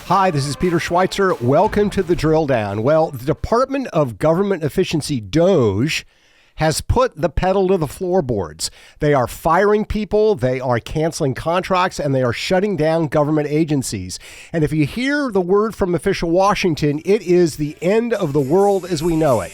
Hi, this is Peter Schweizer. Welcome to the Drill Down. Well, the Department of Government Efficiency, DOGE, has put the pedal to the floorboards. They are firing people, they are canceling contracts, and they are shutting down government agencies. And if you hear the word from official Washington, it is the end of the world as we know it.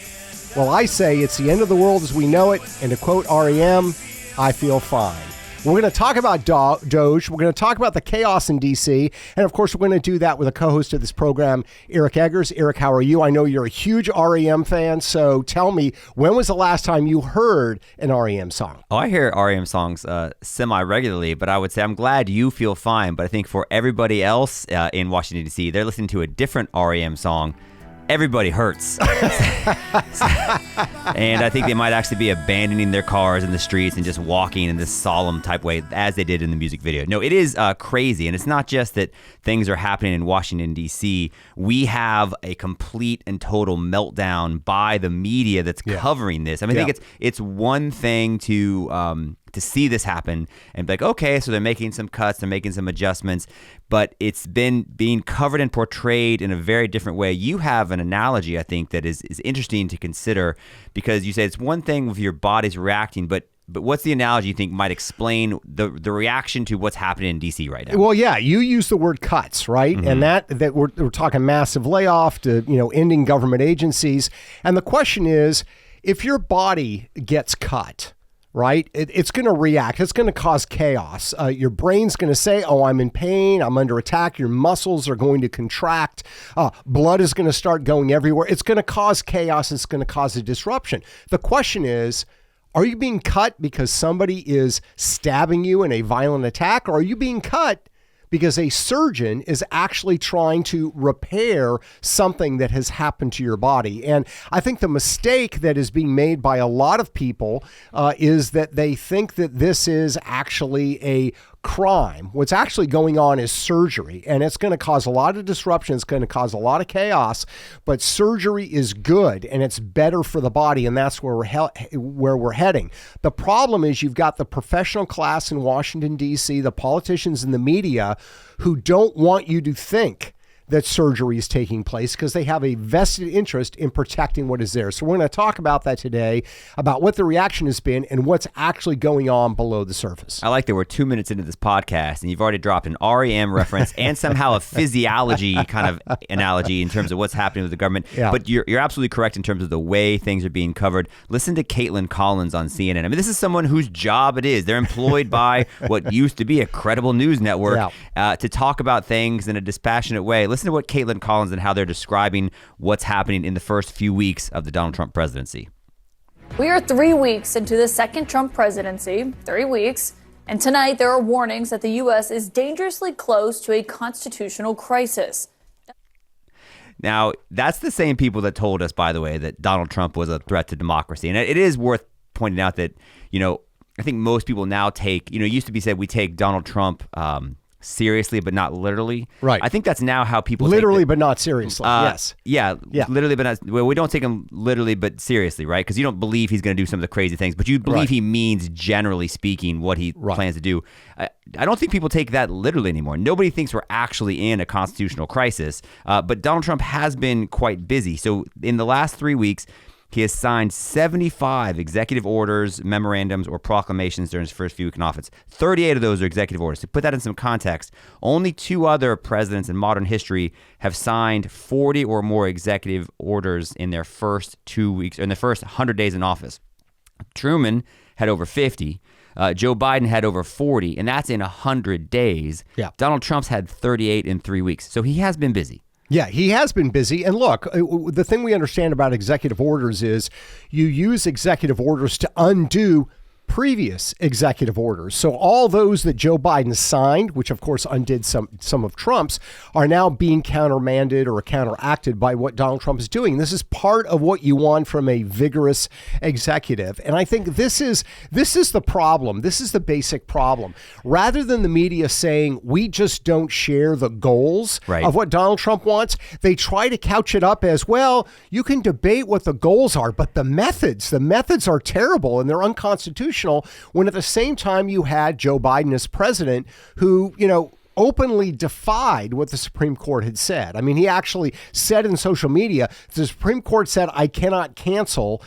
Well, I say it's the end of the world as we know it, and to quote REM, I feel fine. We're going to talk about DOGE. We're going to talk about the chaos in D.C. And, of course, we're going to do that with a co-host of this program, Eric Eggers. Eric, how are you? I know you're a huge REM fan, so tell me, when was the last time you heard an REM song? Oh, I hear REM songs semi-regularly, but I would say I'm glad you feel fine. But I think for everybody else in Washington, D.C., they're listening to a different REM song. Everybody hurts. And I think they might actually be abandoning their cars in the streets and just walking in this solemn type way as they did in the music video. No, it is crazy. And it's not just that things are happening in Washington, D.C. We have a complete and total meltdown by the media that's covering this. I mean, I think it's one thing to see this happen and be like, okay, so they're making some cuts, they're making some adjustments, but it's been being covered and portrayed in a very different way. You have an analogy, I think, that is interesting to consider, because you say it's one thing if your body's reacting, but what's the analogy you think might explain the reaction to what's happening in D.C. right now? Well, yeah, you use the word cuts, right? Mm-hmm. And that we're talking massive layoff to, ending government agencies. And the question is, if your body gets cut, right? It's going to react. It's going to cause chaos. Your brain's going to say, oh, I'm in pain. I'm under attack. Your muscles are going to contract. Blood is going to start going everywhere. It's going to cause chaos. It's going to cause a disruption. The question is, are you being cut because somebody is stabbing you in a violent attack? Or are you being cut because a surgeon is actually trying to repair something that has happened to your body? And I think the mistake that is being made by a lot of people is that they think that this is actually a crime. What's actually going on is surgery, and it's going to cause a lot of disruption. It's going to cause a lot of chaos, but surgery is good and it's better for the body, and that's where we're heading. The problem is you've got the professional class in Washington, D.C., the politicians and the media who don't want you to think that surgery is taking place because they have a vested interest in protecting what is there. So we're going to talk about that today, about what the reaction has been and what's actually going on below the surface. I like that we're 2 minutes into this podcast and you've already dropped an REM reference and somehow a physiology kind of analogy in terms of what's happening with the government. Yeah. But you're absolutely correct in terms of the way things are being covered. Listen to Caitlin Collins on CNN. I mean, this is someone whose job it is. They're employed by what used to be a credible news network to talk about things in a dispassionate way. Listen to what Caitlin Collins and how they're describing what's happening in the first few weeks of the Donald Trump presidency. We are 3 weeks into the second Trump presidency, 3 weeks, and tonight there are warnings that the U.S. is dangerously close to a constitutional crisis. Now, that's the same people that told us, by the way, that Donald Trump was a threat to democracy. And it is worth pointing out that, I think most people now take, it used to be said we take Donald Trump seriously, but not literally. Right. I think that's now how people literally, but not seriously. Yes. Yeah. Literally, but not. Well, we don't take him literally, but seriously, right? Because you don't believe he's going to do some of the crazy things, but you believe he means, generally speaking, what he plans to do. I don't think people take that literally anymore. Nobody thinks we're actually in a constitutional crisis, but Donald Trump has been quite busy. So in the last 3 weeks, he has signed 75 executive orders, memorandums, or proclamations during his first few weeks in office. 38 of those are executive orders. To put that in some context, only 2 other presidents in modern history have signed 40 or more executive orders in their first 2 weeks, or in the first 100 days in office. Truman had over 50. Joe Biden had over 40, and that's in 100 days. Yeah. Donald Trump's had 38 in 3 weeks. So he has been busy. Yeah, he has been busy. And look, the thing we understand about executive orders is you use executive orders to undo previous executive orders. So all those that Joe Biden signed, which of course undid some of Trump's, are now being countermanded or counteracted by what Donald Trump is doing. This is part of what you want from a vigorous executive. And I think this is the problem. This is the basic problem. Rather than the media saying we just don't share the goals of what Donald Trump wants, they try to couch it up as, well, you can debate what the goals are, but the methods are terrible and they're unconstitutional. When at the same time you had Joe Biden as president, who, openly defied what the Supreme Court had said. I mean, he actually said in social media, the Supreme Court said, I cannot cancel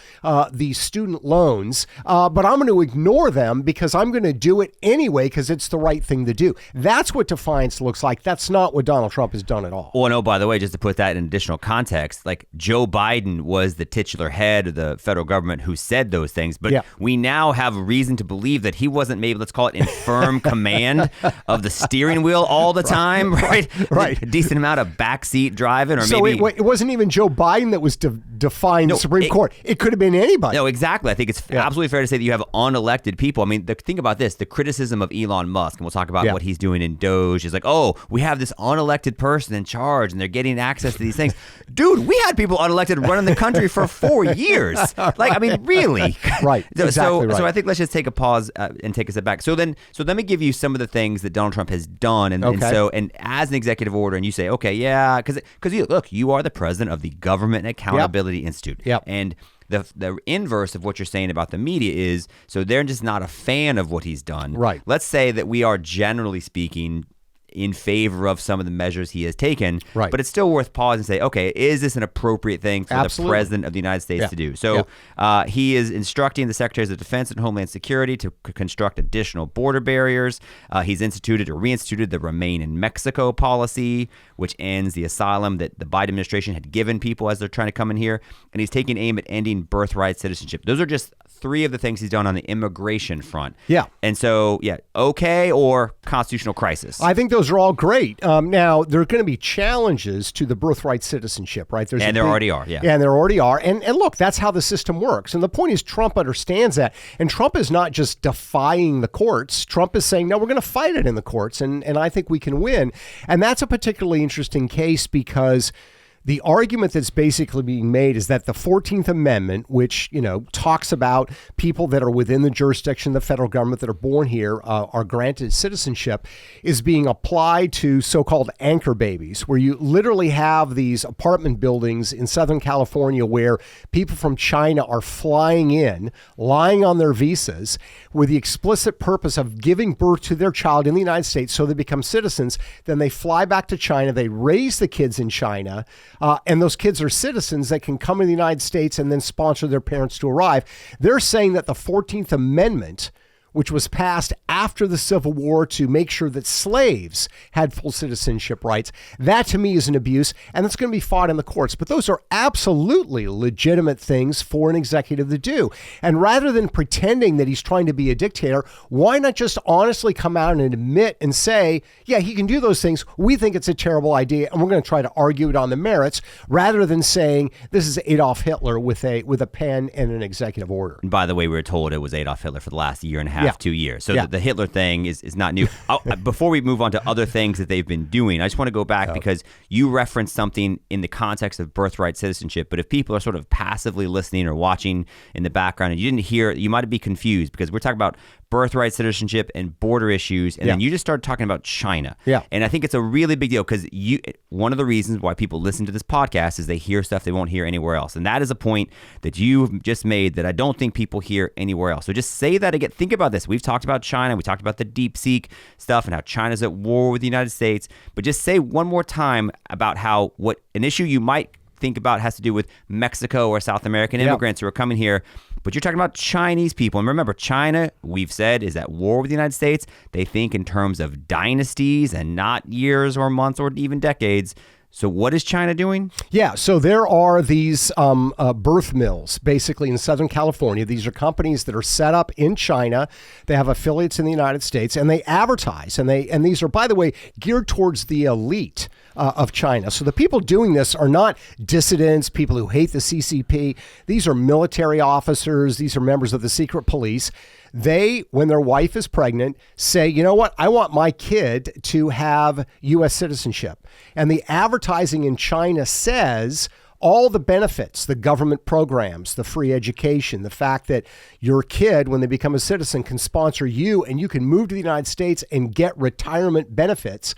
these student loans, but I'm going to ignore them because I'm going to do it anyway because it's the right thing to do. That's what defiance looks like. That's not what Donald Trump has done at all. Well, no, by the way, just to put that in additional context, like Joe Biden was the titular head of the federal government who said those things, but we now have reason to believe that he wasn't maybe, let's call it, in firm command of the steering wheel all the time, right? Right. A decent amount of backseat driving, or so maybe... it wasn't even Joe Biden that was defying the Supreme Court. It could have been anybody. No, exactly. I think it's absolutely fair to say that you have unelected people. I mean, think about this. The criticism of Elon Musk, and we'll talk about what he's doing in DOGE, is like, oh, we have this unelected person in charge, and they're getting access to these things. Dude, we had people unelected running the country for 4 years. Like, I mean, really? Right. Exactly right. So I think let's just take a pause and take a step back. So let me give you some of the things that Donald Trump has done, and as an executive order, and you say, okay, yeah, because you are the president of the Government Accountability Institute, and the inverse of what you're saying about the media is, so they're just not a fan of what he's done. Right. Let's say that we are, generally speaking, in favor of some of the measures he has taken, but it's still worth pausing and say, okay, is this an appropriate thing for the President of the United States to do? So he is instructing the Secretaries of Defense and Homeland Security to construct additional border barriers. He's instituted or reinstituted the Remain in Mexico policy, which ends the asylum that the Biden administration had given people as they're trying to come in here. And he's taking aim at ending birthright citizenship. Those are just 3 of the things he's done on the immigration front. Yeah. And so, okay, or constitutional crisis. I think those are all great. Now, there are going to be challenges to the birthright citizenship, right? There already are, yeah. And there already are. And look, that's how the system works. And the point is Trump understands that. And Trump is not just defying the courts. Trump is saying, no, we're going to fight it in the courts. And I think we can win. And that's a particularly interesting case because the argument that's basically being made is that the 14th Amendment, which, talks about people that are within the jurisdiction of the federal government that are born here, are granted citizenship, is being applied to so-called anchor babies, where you literally have these apartment buildings in Southern California where people from China are flying in, lying on their visas with the explicit purpose of giving birth to their child in the United States so they become citizens. Then they fly back to China. They raise the kids in China. And those kids are citizens that can come in the United States and then sponsor their parents to arrive. They're saying that the 14th Amendment, which was passed after the Civil War to make sure that slaves had full citizenship rights, that to me is an abuse, and that's going to be fought in the courts. But those are absolutely legitimate things for an executive to do. And rather than pretending that he's trying to be a dictator, why not just honestly come out and admit and say, yeah, he can do those things. We think it's a terrible idea, and we're going to try to argue it on the merits, rather than saying this is Adolf Hitler with a pen and an executive order. And by the way, we were told it was Adolf Hitler for the last year and a half, 2 years. So the Hitler thing is not new. Before we move on to other things that they've been doing, I just want to go back because you referenced something in the context of birthright citizenship. But if people are sort of passively listening or watching in the background and you didn't hear, you might be confused because we're talking about birthright citizenship and border issues, and then you just started talking about China. Yeah. And I think it's a really big deal because one of the reasons why people listen to this podcast is they hear stuff they won't hear anywhere else. And that is a point that you've just made that I don't think people hear anywhere else. So just say that again. Think about this. We've talked about China. We talked about the DeepSeek stuff and how China's at war with the United States. But just say one more time about how what an issue you might think about has to do with Mexico or South American immigrants who are coming here. But you're talking about Chinese people. And remember, China, we've said, is at war with the United States. They think in terms of dynasties and not years or months or even decades. So what is China doing? Yeah, so there are these birth mills basically in Southern California. These are companies that are set up in China. They have affiliates in the United States, and they advertise. And these are, by the way, geared towards the elite of China. So the people doing this are not dissidents, people who hate the CCP. These are military officers. These are members of the secret police. They, when their wife is pregnant, say, you know what, I want my kid to have U.S. citizenship. And the advertising in China says all the benefits, the government programs, the free education, the fact that your kid, when they become a citizen, can sponsor you and you can move to the United States and get retirement benefits.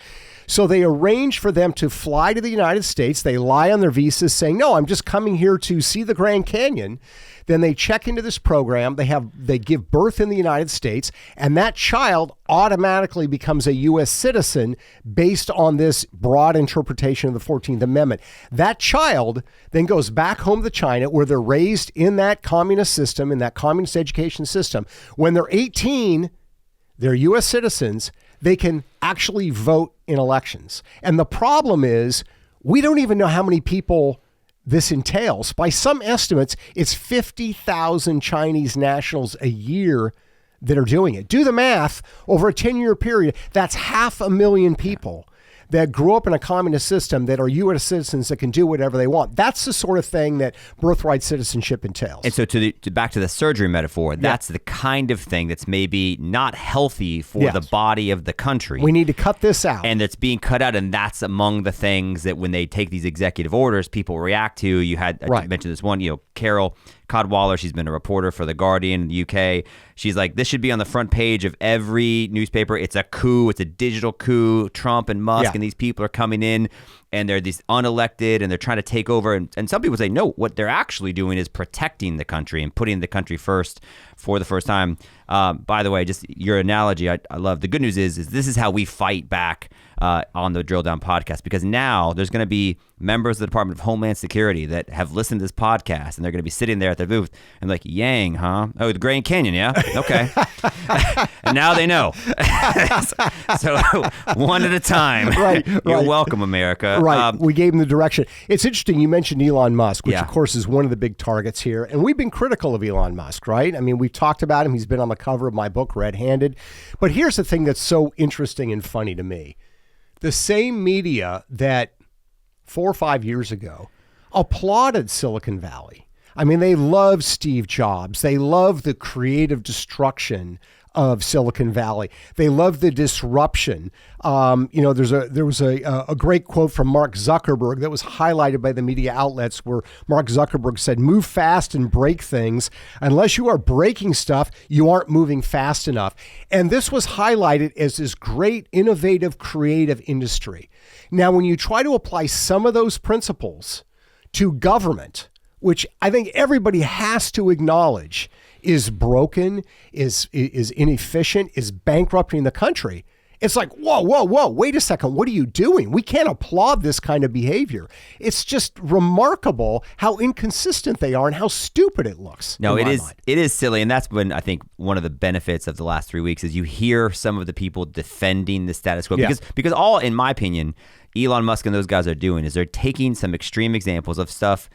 So they arrange for them to fly to the United States. They lie on their visas saying, no, I'm just coming here to see the Grand Canyon. Then they check into this program. They give birth in the United States, and that child automatically becomes a U.S. citizen based on this broad interpretation of the 14th Amendment. That child then goes back home to China, where they're raised in that communist system, in that communist education system. When they're 18, they're U.S. citizens. They can actually vote in elections. And the problem is, we don't even know how many people this entails. By some estimates, it's 50,000 Chinese nationals a year that are doing it. Do the math. Over a 10-year period, that's 500,000 people that grew up in a communist system that are U.S. citizens that can do whatever they want. That's the sort of thing that birthright citizenship entails. And so back to the surgery metaphor, that's the kind of thing that's maybe not healthy for the body of the country. We need to cut this out. And it's being cut out, and that's among the things that when they take these executive orders, people react to. You had, I mentioned this one, Carol Cadwallader, she's been a reporter for The Guardian in the UK. She's like, this should be on the front page of every newspaper. It's a coup. It's a digital coup. Trump and Musk and these people are coming in, and they're these unelected, and they're trying to take over. And some people say, no, what they're actually doing is protecting the country and putting the country first for the first time. By the way, just your analogy, I love. The good news is this is how we fight back on the Drill Down podcast, because now there's going to be members of the Department of Homeland Security that have listened to this podcast, and they're going to be sitting there at their booth and like, Yang, huh? Oh, the Grand Canyon, yeah? Okay. And now they know. So one at a time. Right. You're welcome, America. Right. We gave them the direction. It's interesting. You mentioned Elon Musk, which of course is one of the big targets here. And we've been critical of Elon Musk, right? I mean, we've talked about him. He's been on the cover of my book, Red Handed. But here's the thing that's so interesting and funny to me. The same media that 4 or 5 years ago applauded Silicon Valley. I mean, they love Steve Jobs. They love the creative destruction of Silicon Valley. They love the disruption. There was a great quote from Mark Zuckerberg that was highlighted by the media outlets, where Mark Zuckerberg said, move fast and break things. Unless you are breaking stuff, you aren't moving fast enough. And this was highlighted as this great, innovative, creative industry. Now, when you try to apply some of those principles to government, which I think everybody has to acknowledge is broken, is inefficient, is bankrupting the country. It's like, whoa, wait a second. What are you doing? We can't applaud this kind of behavior. It's just remarkable how inconsistent they are and how stupid it looks. No, it is silly. And that's been, I think, one of the benefits of the last 3 weeks is you hear some of the people defending the status quo. Because all, in my opinion, Elon Musk and those guys are doing is they're taking some extreme examples of stuff.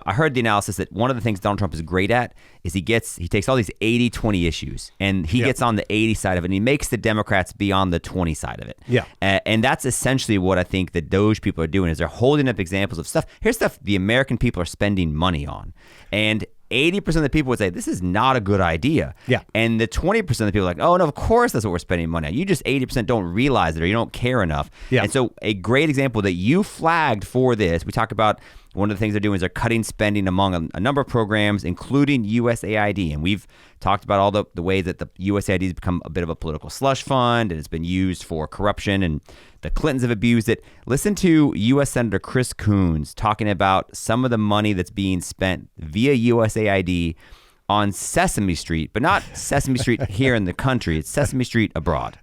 I heard the analysis that one of the things Donald Trump is great at is he takes all these 80-20 issues and he gets on the 80 side of it, and he makes the Democrats be on the 20 side of it. Yeah. And that's essentially what I think the DOGE people are doing is they're holding up examples of stuff. Here's stuff the American people are spending money on. And 80% of the people would say, this is not a good idea. Yeah. And the 20% of the people are like, oh, no, of course that's what we're spending money on. You just 80% don't realize it, or you don't care enough. Yeah. And so a great example that you flagged for this, we talk about one of the things they're doing is they're cutting spending among a number of programs, including USAID. And we've talked about all the ways that the USAID has become a bit of a political slush fund, and it's been used for corruption, and the Clintons have abused it. Listen to U.S. Senator Chris Coons talking about some of the money that's being spent via USAID on Sesame Street, but not Sesame Street here in the country. It's Sesame Street abroad.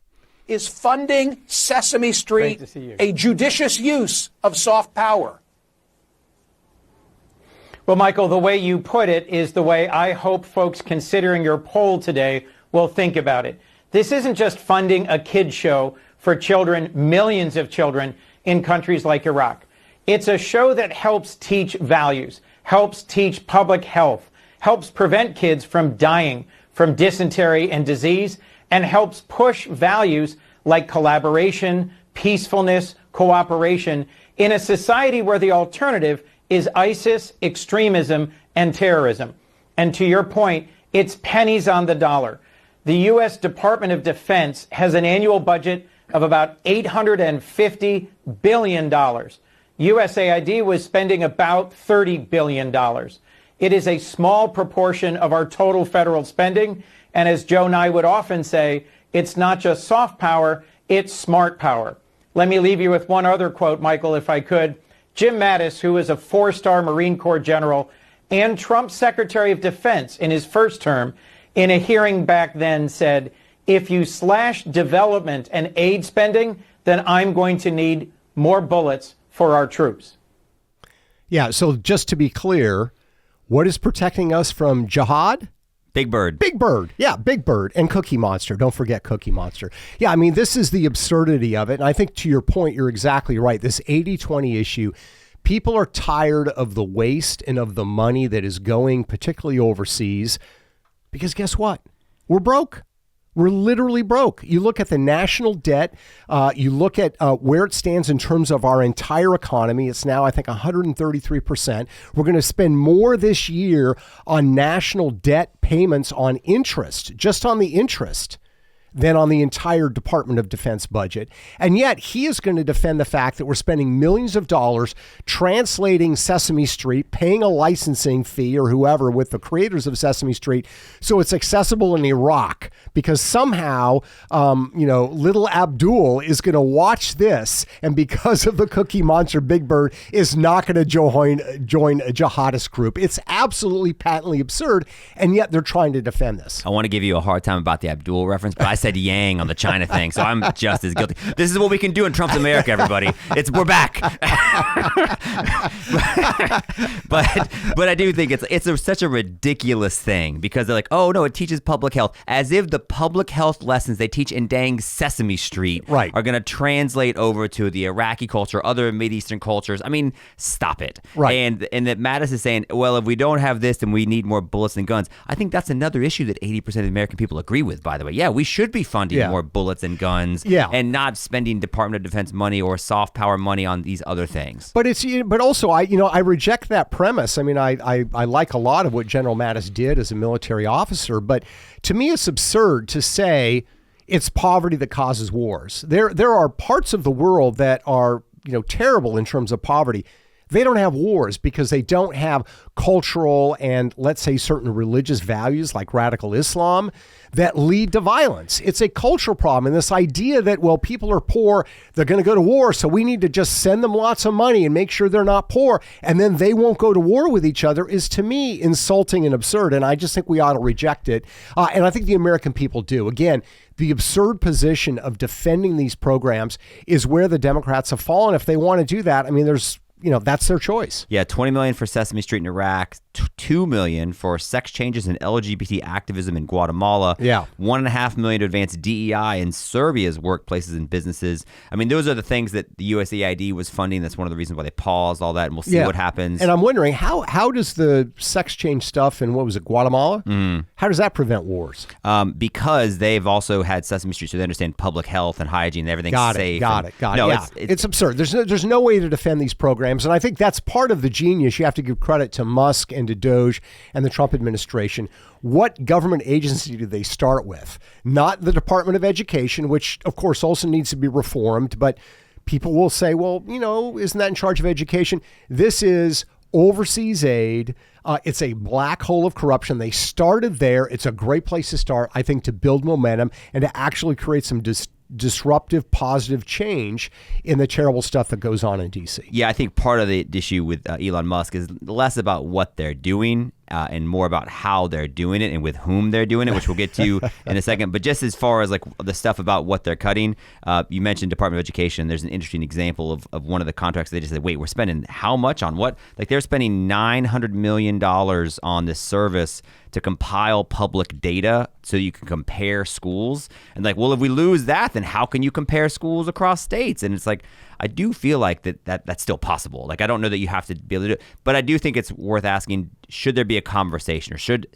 Is funding Sesame Street a judicious use of soft power? Well, Michael, the way you put it is the way I hope folks considering your poll today will think about it. This isn't just funding a kid show for children, millions of children in countries like Iraq. It's a show that helps teach values, helps teach public health, helps prevent kids from dying from dysentery and disease, and helps push values like collaboration, peacefulness, cooperation in a society where the alternative is ISIS, extremism, and terrorism. And to your point, it's pennies on the dollar. The U.S. Department of Defense has an annual budget of about $850 billion. USAID was spending about $30 billion. It is a small proportion of our total federal spending. And as Joe and I would often say, it's not just soft power, it's smart power. Let me leave you with one other quote, Michael, if I could. Jim Mattis, who is a 4-star Marine Corps general and Trump's Secretary of Defense in his first term, in a hearing back then said, if you slash development and aid spending, then I'm going to need more bullets for our troops. Yeah, so just to be clear, what is protecting us from jihad? Big Bird. Big Bird. Yeah, Big Bird and Cookie Monster. Don't forget Cookie Monster. Yeah, I mean, this is the absurdity of it. And I think to your point, you're exactly right. This 80-20 issue, people are tired of the waste and of the money that is going, particularly overseas, because guess what? We're broke. We're literally broke. You look at the national debt. You look at where it stands in terms of our entire economy. It's now, I think, 133%. We're going to spend more this year on national debt payments on interest, just on the interest, than on the entire Department of Defense budget. And yet he is going to defend the fact that we're spending millions of dollars translating Sesame Street, paying a licensing fee or whoever with the creators of Sesame Street so it's accessible in Iraq because somehow, little Abdul is going to watch this and because of the Cookie Monster Big Bird is not going to join a jihadist group. It's absolutely patently absurd, and yet they're trying to defend this. I want to give you a hard time about the Abdul reference, but I said Yang on the China thing, so I'm just as guilty. This is what we can do in Trump's America, everybody. We're back. but I do think it's such a ridiculous thing because they're like, oh no, it teaches public health, as if the public health lessons they teach in dang Sesame Street are going to translate over to the Iraqi culture, other Mideastern cultures. I mean, stop it. Right. And that Mattis is saying, well, if we don't have this, then we need more bullets and guns. I think that's another issue that 80% of the American people agree with, by the way. Yeah, we should be funding more bullets and guns and not spending Department of Defense money or soft power money on these other things. But also I reject that premise. I mean, I like a lot of what General Mattis did as a military officer, but to me it's absurd to say it's poverty that causes wars. There are parts of the world that are, terrible in terms of poverty. They don't have wars because they don't have cultural and, let's say, certain religious values like radical Islam that lead to violence. It's a cultural problem. And this idea that, well, people are poor, they're going to go to war, so we need to just send them lots of money and make sure they're not poor, and then they won't go to war with each other is, to me, insulting and absurd. And I just think we ought to reject it. And I think the American people do. Again, the absurd position of defending these programs is where the Democrats have fallen. If they want to do that, I mean, that's their choice. Yeah, $20 million for Sesame Street in Iraq, $2 million for sex changes and LGBT activism in Guatemala. Yeah, $1.5 million to advance DEI in Serbia's workplaces and businesses. I mean, those are the things that the USAID was funding. That's one of the reasons why they paused all that, and we'll see what happens. And I'm wondering how does the sex change stuff in Guatemala? How does that prevent wars? Because they've also had Sesame Street, so they understand public health and hygiene. Everything's safe. Got it. No, yeah, it's absurd. There's no way to defend these programs. And I think that's part of the genius. You have to give credit to Musk and to DOGE and the Trump administration. What government agency do they start with? Not the Department of Education, which, of course, also needs to be reformed. But people will say, well, isn't that in charge of education? This is overseas aid. It's a black hole of corruption. They started there. It's a great place to start, I think, to build momentum and to actually create some disruptive, positive change in the terrible stuff that goes on in D.C. Yeah, I think part of the issue with Elon Musk is less about what they're doing and more about how they're doing it and with whom they're doing it, which we'll get to in a second. But just as far as like the stuff about what they're cutting, you mentioned Department of Education. There's an interesting example of one of the contracts. They just said, wait, we're spending how much on what? Like they're spending $900 million on this service to compile public data so you can compare schools. And like, well, if we lose that, then how can you compare schools across states? And it's like, I do feel like that's still possible. Like, I don't know that you have to be able to do it, but I do think it's worth asking, should there be a conversation or should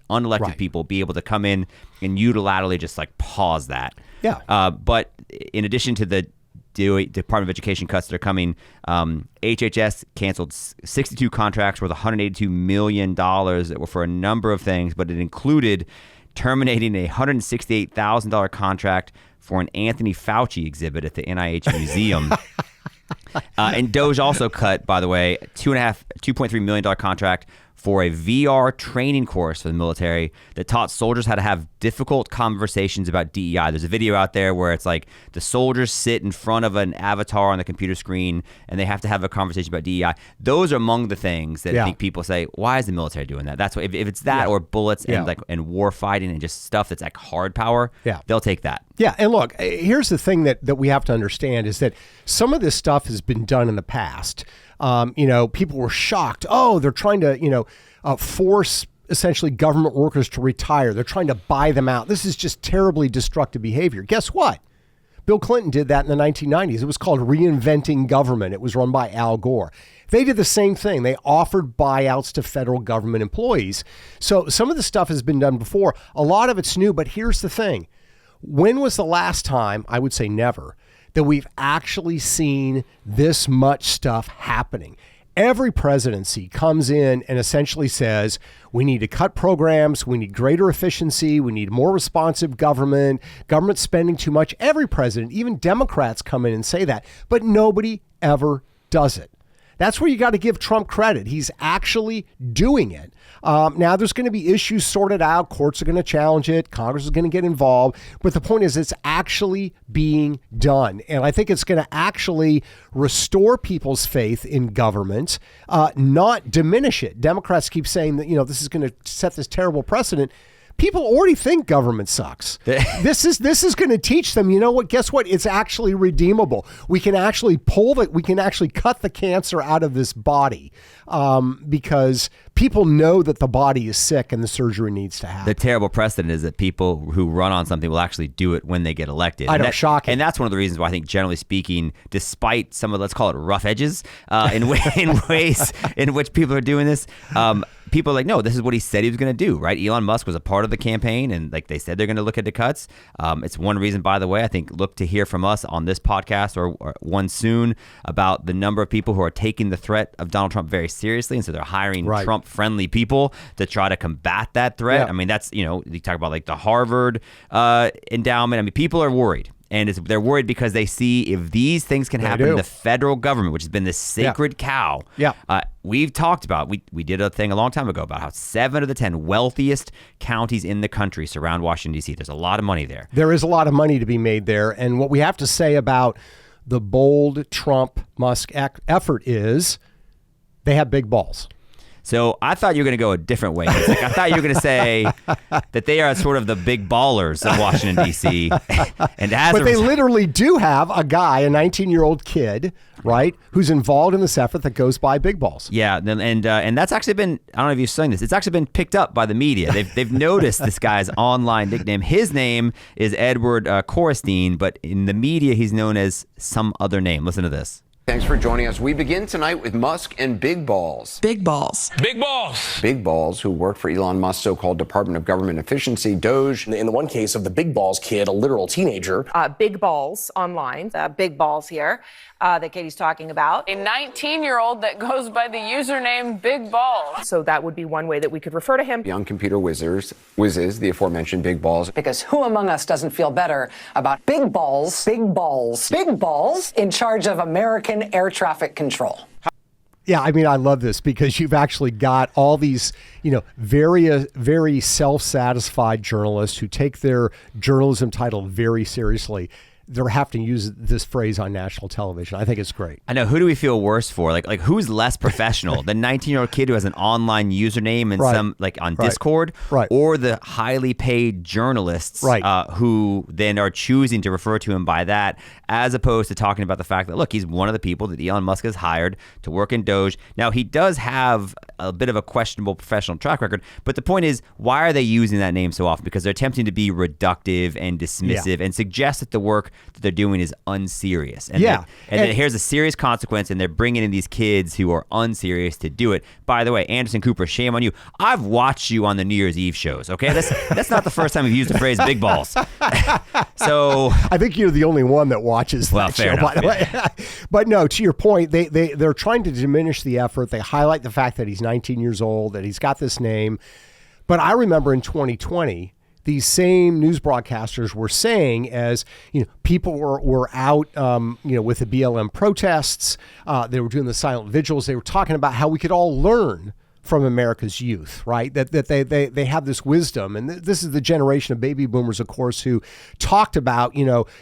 unelected people be able to come in and unilaterally just like pause that? Yeah. But in addition to the Department of Education cuts that are coming, HHS canceled 62 contracts worth $182 million that were for a number of things, but it included terminating a $168,000 contract for an Anthony Fauci exhibit at the NIH Museum. And DOGE also cut, by the way, $2.3 million contract for a VR training course for the military that taught soldiers how to have difficult conversations about DEI. There's a video out there where it's like the soldiers sit in front of an avatar on the computer screen and they have to have a conversation about DEI. Those are among the things that I think people say, why is the military doing that? That's what, if it's that or bullets and war fighting and just stuff that's like hard power, they'll take that. Yeah, and look, here's the thing that we have to understand is that some of this stuff has been done in the past. People were shocked. Oh, they're trying to, force essentially government workers to retire. They're trying to buy them out. This is just terribly destructive behavior. Guess what? Bill Clinton did that in the 1990s. It was called Reinventing Government. It was run by Al Gore. They did the same thing. They offered buyouts to federal government employees. So some of the stuff has been done before. A lot of it's new, but here's the thing. When was the last time, I would say never, that we've actually seen this much stuff happening? Every presidency comes in and essentially says, we need to cut programs, we need greater efficiency, we need more responsive government spending too much. Every president, even Democrats come in and say that, but nobody ever does it. That's where you got to give Trump credit. He's actually doing it. Now, there's going to be issues sorted out. Courts are going to challenge it. Congress is going to get involved. But the point is, it's actually being done. And I think it's going to actually restore people's faith in government, not diminish it. Democrats keep saying that, this is going to set this terrible precedent. People already think government sucks. This is going to teach them, what? Guess what? It's actually redeemable. We can actually we can actually cut the cancer out of this body because people know that the body is sick and the surgery needs to happen. The terrible precedent is that people who run on something will actually do it when they get elected. I know, shocking. And that's one of the reasons why I think, generally speaking, despite some of, let's call it rough edges, in ways in which people are doing this, people are like, no, this is what he said he was going to do, right? Elon Musk was a part of the campaign, and like they said they're going to look at the cuts. It's one reason, by the way, I think look to hear from us on this podcast or one soon about the number of people who are taking the threat of Donald Trump very seriously, and so they're hiring Trump-friendly people to try to combat that threat. Yeah. I mean, that's, you talk about like the Harvard endowment. I mean, people are worried. And they're worried because they see if these things can happen in the federal government, which has been this sacred cow. Yeah. We've talked about, we did a thing a long time ago about how 7 of the 10 wealthiest counties in the country surround Washington, D.C. There's a lot of money there. There is a lot of money to be made there. And what we have to say about the bold Trump-Musk effort is they have big balls. So I thought you were going to go a different way. It's like, I thought you were going to say that they are sort of the big ballers of Washington, D.C. But they literally do have a guy, a 19-year-old kid, right, who's involved in this effort that goes by big balls. Yeah, and that's actually been, I don't know if you've seen this, it's actually been picked up by the media. They've noticed this guy's online nickname. His name is Edward Korestein, but in the media he's known as some other name. Listen to this. Thanks for joining us. We begin tonight with Musk and Big Balls. Big Balls. Big Balls. Big Balls, who worked for Elon Musk's so-called Department of Government Efficiency, DOGE. In the one case of the Big Balls kid, a literal teenager. Big Balls online, Big Balls here, that Katie's talking about. A 19-year-old that goes by the username Big Balls. So that would be one way that we could refer to him. Young computer whizzes, the aforementioned Big Balls. Because who among us doesn't feel better about big balls in charge of American air traffic control? Yeah, I mean, I love this because you've actually got all these, very, very self-satisfied journalists who take their journalism title very seriously. They're having to use this phrase on national television. I think it's great. I know. Who do we feel worse for? Like who's less professional? The 19-year-old kid who has an online username and some on Discord, or the highly paid journalists who then are choosing to refer to him by that, as opposed to talking about the fact that, look, he's one of the people that Elon Musk has hired to work in DOGE. Now, he does have a bit of a questionable professional track record, but the point is, why are they using that name so often? Because they're attempting to be reductive and dismissive and suggest that the work that they're doing is unserious. And then here's a serious consequence, and they're bringing in these kids who are unserious to do it. By the way, Anderson Cooper, shame on you. I've watched you on the New Year's Eve shows, okay? That's not the first time you've used the phrase big balls. So I think you're the only one that watches that show, by the way. But no, to your point, they're trying to diminish the effort. They highlight the fact that he's 19 years old, that he's got this name. But I remember in 2020, these same news broadcasters were saying, as people were out, with the BLM protests, they were doing the silent vigils. They were talking about how we could all learn from America's youth, right? That they have this wisdom. And this is the generation of baby boomers, of course, who talked about,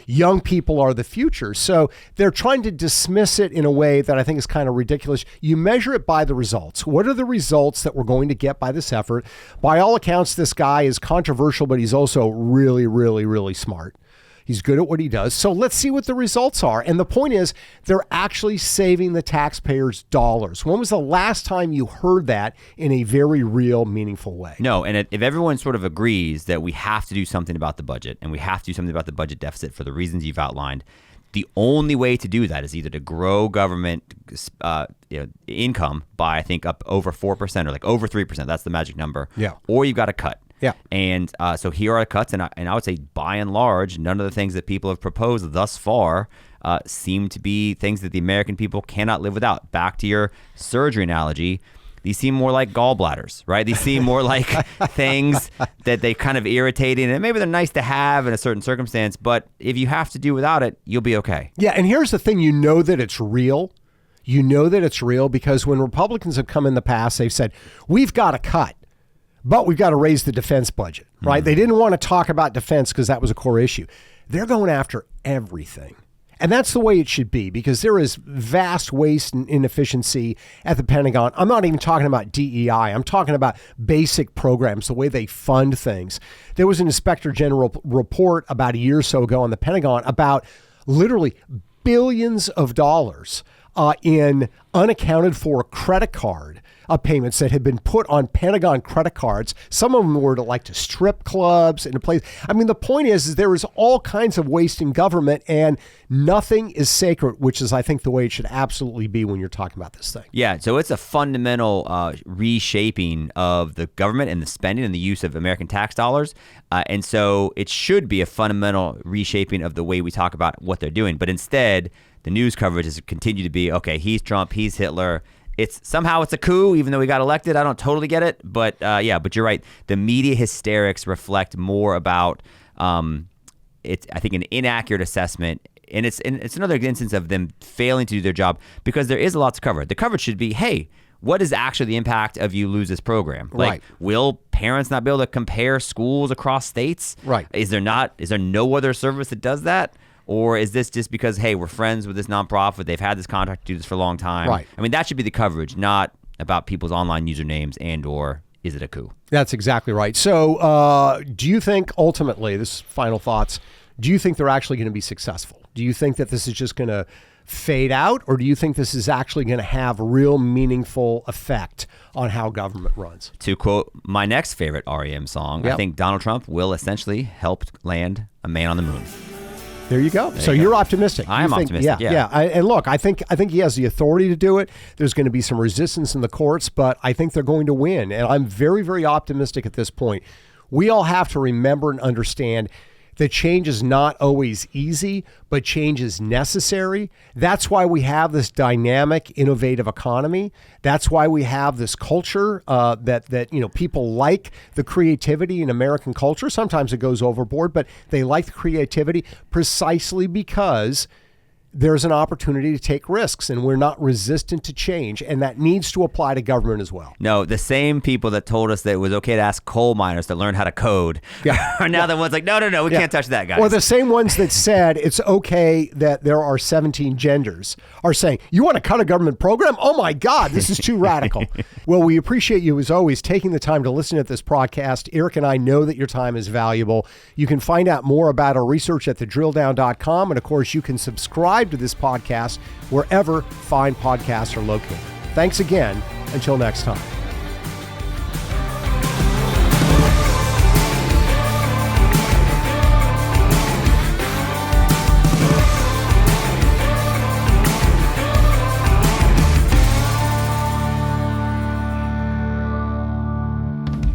young people are the future. So they're trying to dismiss it in a way that I think is kind of ridiculous. You measure it by the results. What are the results that we're going to get by this effort? By all accounts, this guy is controversial, but he's also really, really, really smart. He's good at what he does. So let's see what the results are. And the point is, they're actually saving the taxpayers dollars. When was the last time you heard that in a very real, meaningful way? No, and if everyone sort of agrees that we have to do something about the budget, and we have to do something about the budget deficit for the reasons you've outlined, the only way to do that is either to grow government income by, I think, up over 4% or like over 3%. That's the magic number. Yeah. Or you've got to cut. Yeah. And so here are the cuts. And I would say, by and large, none of the things that people have proposed thus far seem to be things that the American people cannot live without. Back to your surgery analogy, these seem more like gallbladders, right? These seem more like things that they kind of irritating, and maybe they're nice to have in a certain circumstance, but if you have to do without it, you'll be okay. Yeah, and here's the thing, that it's real. You know that it's real because when Republicans have come in the past, they've said, we've got to cut, but we've got to raise the defense budget, right? Mm-hmm. They didn't want to talk about defense because that was a core issue. They're going after everything. And that's the way it should be because there is vast waste and inefficiency at the Pentagon. I'm not even talking about DEI. I'm talking about basic programs, the way they fund things. There was an Inspector General report about a year or so ago on the Pentagon about literally billions of dollars in unaccounted for credit card payments that had been put on Pentagon credit cards. Some of them were to strip clubs and to place. I mean, the point is there is all kinds of waste in government and nothing is sacred, which is, I think, the way it should absolutely be when you're talking about this thing. Yeah, so it's a fundamental reshaping of the government and the spending and the use of American tax dollars. And so it should be a fundamental reshaping of the way we talk about what they're doing. But instead, the news coverage has continued to be, okay, he's Trump, he's Hitler. It's a coup, even though he got elected. I don't totally get it, but but you're right. The media hysterics reflect more about it's, I think, an inaccurate assessment, and it's another instance of them failing to do their job because there is a lot to cover. The coverage should be, hey, what is actually the impact of you lose this program? Right. Will parents not be able to compare schools across states? Right. Is there no other service that does that? Or is this just because, hey, we're friends with this nonprofit, they've had this contract to do this for a long time? Right. I mean, that should be the coverage, not about people's online usernames and or is it a coup? That's exactly right. So do you think ultimately, this final thoughts, do you think they're actually going to be successful? Do you think that this is just going to fade out, or do you think this is actually going to have real meaningful effect on how government runs? To quote my next favorite REM song, Yep. I think Donald Trump will essentially help land a man on the moon. There you go. So you're optimistic. I am optimistic. Yeah. And look, I think he has the authority to do it. There's going to be some resistance in the courts, but I think they're going to win. And I'm very, very optimistic at this point. We all have to remember and understand that change is not always easy, but change is necessary. That's why we have this dynamic, innovative economy. That's why we have this culture that people like the creativity in American culture. Sometimes it goes overboard, but they like the creativity precisely because there's an opportunity to take risks and we're not resistant to change. And that needs to apply to government as well. No, the same people that told us that it was okay to ask coal miners to learn how to code are now the ones like, no, we can't touch that, guys. Or the same ones that said it's okay that there are 17 genders are saying, you want to cut a government program? Oh my God, this is too radical. Well, we appreciate you as always taking the time to listen to this podcast. Eric and I know that your time is valuable. You can find out more about our research at thedrilldown.com. And of course, you can subscribe to this podcast wherever fine podcasts are located. Thanks again. Until next time.